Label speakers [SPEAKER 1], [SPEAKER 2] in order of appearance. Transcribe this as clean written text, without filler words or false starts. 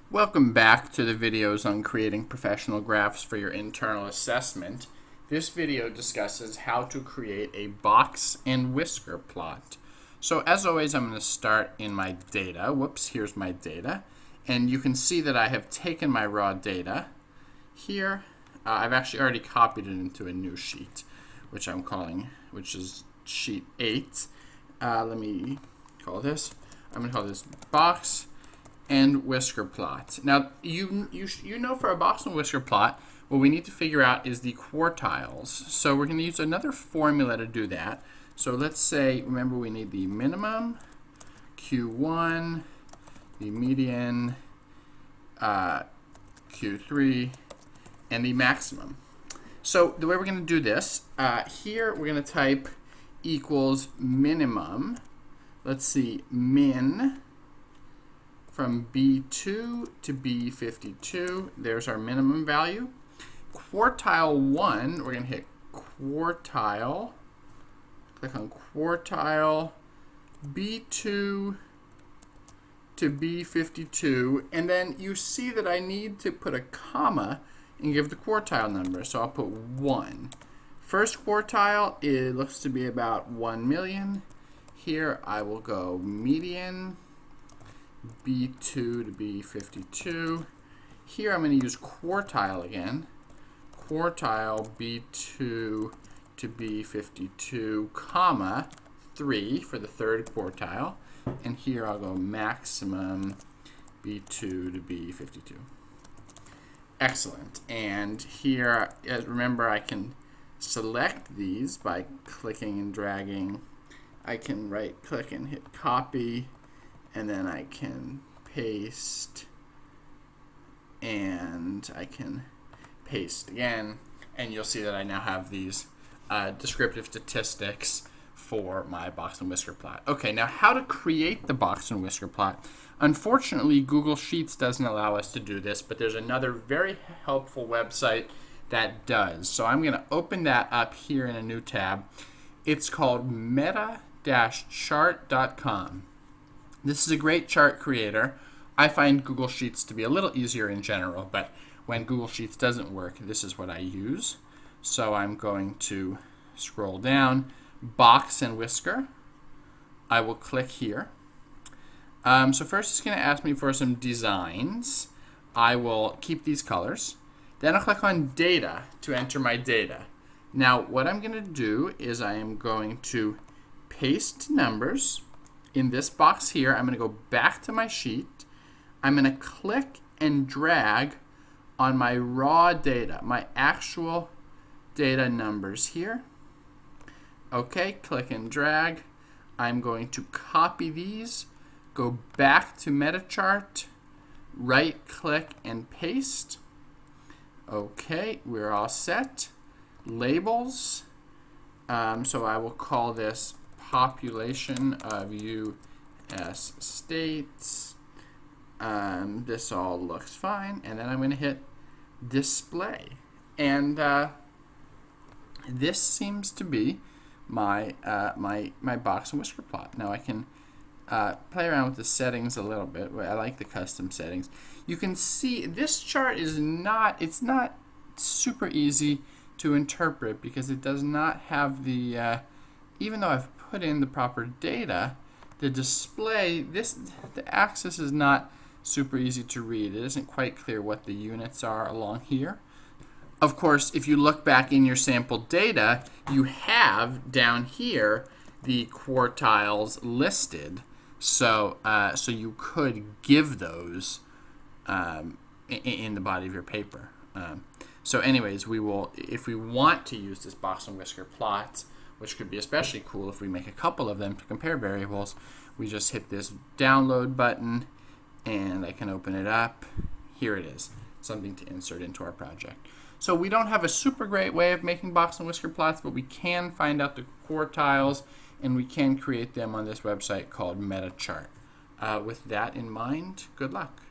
[SPEAKER 1] Welcome back to the videos on creating professional graphs for your internal assessment. This video discusses how to create a box and whisker plot. So as always, I'm going to start in my data. Whoops, here's my data. And you can see that I have taken my raw data here. I've actually already copied it into a new sheet, which is sheet 8. Let me call this, I'm going to call this box and whisker plot. Now, you know for a box and whisker plot, what we need to figure out is the quartiles. So we're going to use another formula to do that. So let's say, remember we need the minimum, Q1, the median, Q3, and the maximum. So the way we're going to do this, here we're going to type equals minimum. Let's see, min from B2 to B52. There's our minimum value. Quartile 1, we're going to hit quartile. Click on quartile B2 to B52. And then you see that I need to put a comma and give the quartile number. So I'll put 1. First quartile, it looks to be about 1 million. Here I will go median B2 to B52. Here I'm going to use quartile again. Quartile B2 to B52, comma 3 for the third quartile. And here I'll go maximum B2 to B52. Excellent. And here, remember, I can select these by clicking and dragging. I can right click and hit copy, and then I can paste, and I can paste again, and you'll see that I now have these descriptive statistics for my box and whisker plot. Okay, now how to create the box and whisker plot. Unfortunately, Google Sheets doesn't allow us to do this, but there's another very helpful website that does. So I'm going to open that up here in a new tab. It's called meta-chart.com. This is a great chart creator. I find Google Sheets to be a little easier in general, but when Google Sheets doesn't work, this is what I use. So I'm going to scroll down, box and whisker. I will click here. So first it's going to ask me for some designs. I will keep these colors. Then I'll click on data to enter my data. Now what I'm going to do is I am going to paste numbers in this box here. I'm going to go back to my sheet. I'm going to click and drag on my raw data, my actual data numbers here. Okay, click and drag. I'm going to copy these, go back to MetaChart, right click and paste. Okay, we're all set. Labels. So I will call this population of U.S. states. This all looks fine, and then I'm going to hit display, and this seems to be my my box and whisker plot. Now I can play around with the settings a little bit. I like the custom settings. You can see this chart is not super easy to interpret because it does not have the even though I've put in the proper data, the display, the axis is not super easy to read. It isn't quite clear what the units are along here. Of course, if you look back in your sample data, you have down here the quartiles listed. So so you could give those in the body of your paper. So anyways, we will, if we want to use this box and whisker plot, which could be especially cool if we make a couple of them to compare variables, we just hit this download button and I can open it up. Here it is, something to insert into our project. So we don't have a super great way of making box and whisker plots, but we can find out the quartiles and we can create them on this website called MetaChart. With that in mind, good luck.